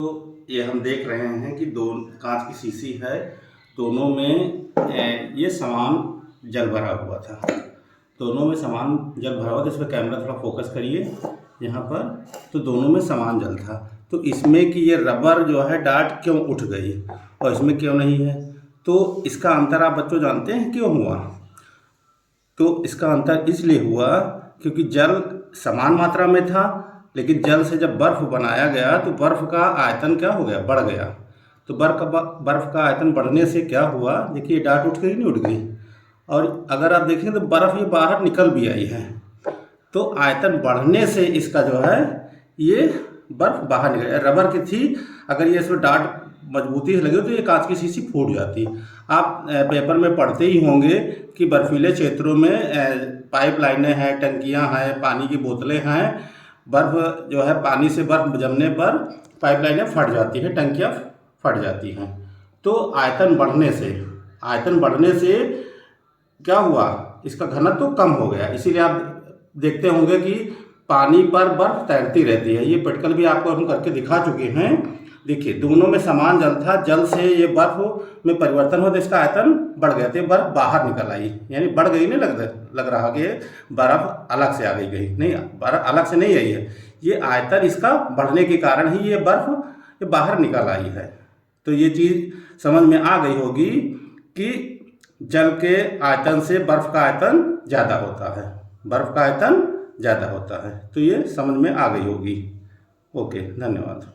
तो ये हम देख रहे हैं कि दो कांच की शीशी है, दोनों में ये सामान जल भरा हुआ था। दोनों में सामान जल भरा हुआ था। इस पर कैमरा थोड़ा फोकस करिए यहाँ पर। तो दोनों में सामान जल था। तो इसमें कि ये रबर जो है डार्ट क्यों उठ गई और इसमें क्यों नहीं है, तो इसका अंतर आप बच्चों जानते हैं क्यों हुआ? तो इसका अंतर इसलिए हुआ क्योंकि जल समान मात्रा में था, लेकिन जल से जब बर्फ़ बनाया गया तो बर्फ़ का आयतन क्या हो गया, बढ़ गया। तो बर्फ़ का आयतन बढ़ने से क्या हुआ, देखिए डार्ट उठ गई नहीं उठ गई। और अगर आप देखें तो बर्फ़ ये बाहर निकल भी आई है। तो आयतन बढ़ने से इसका जो है ये बर्फ़ बाहर निकल, रबर की थी, अगर ये इसमें डार्ट मजबूती से लगे तो ये कांच की शीशी फूट जाती। आप पेपर में पढ़ते ही होंगे कि बर्फीले क्षेत्रों में पाइप लाइनें हैं, टंकियां हैं, पानी की बोतलें हैं, बर्फ़ जो है पानी से बर्फ़ जमने पर पाइप लाइनें फट जाती हैं, टंकियां फट जाती हैं। तो आयतन बढ़ने से क्या हुआ, इसका घनत्व तो कम हो गया। इसीलिए आप देखते होंगे कि पानी पर बर्फ़ तैरती रहती है। ये प्रैक्टिकल भी आपको हम करके दिखा चुके हैं। देखिए दोनों में समान जल था, जल से ये बर्फ़ में परिवर्तन हो तो इसका आयतन बढ़ गया, तो ये बर्फ़ बाहर निकल आई, यानी बढ़ गई। नहीं लग रहा कि बर्फ़ अलग से आ गई नहीं, बर्फ़ अलग से नहीं आई है, ये आयतन इसका बढ़ने के कारण ही ये बर्फ़ ये बाहर निकल आई है। तो ये चीज़ समझ में आ गई होगी कि जल के आयतन से बर्फ़ का आयतन ज़्यादा होता है, बर्फ़ का आयतन ज़्यादा होता है। तो ये समझ में आ गई होगी। ओके, धन्यवाद।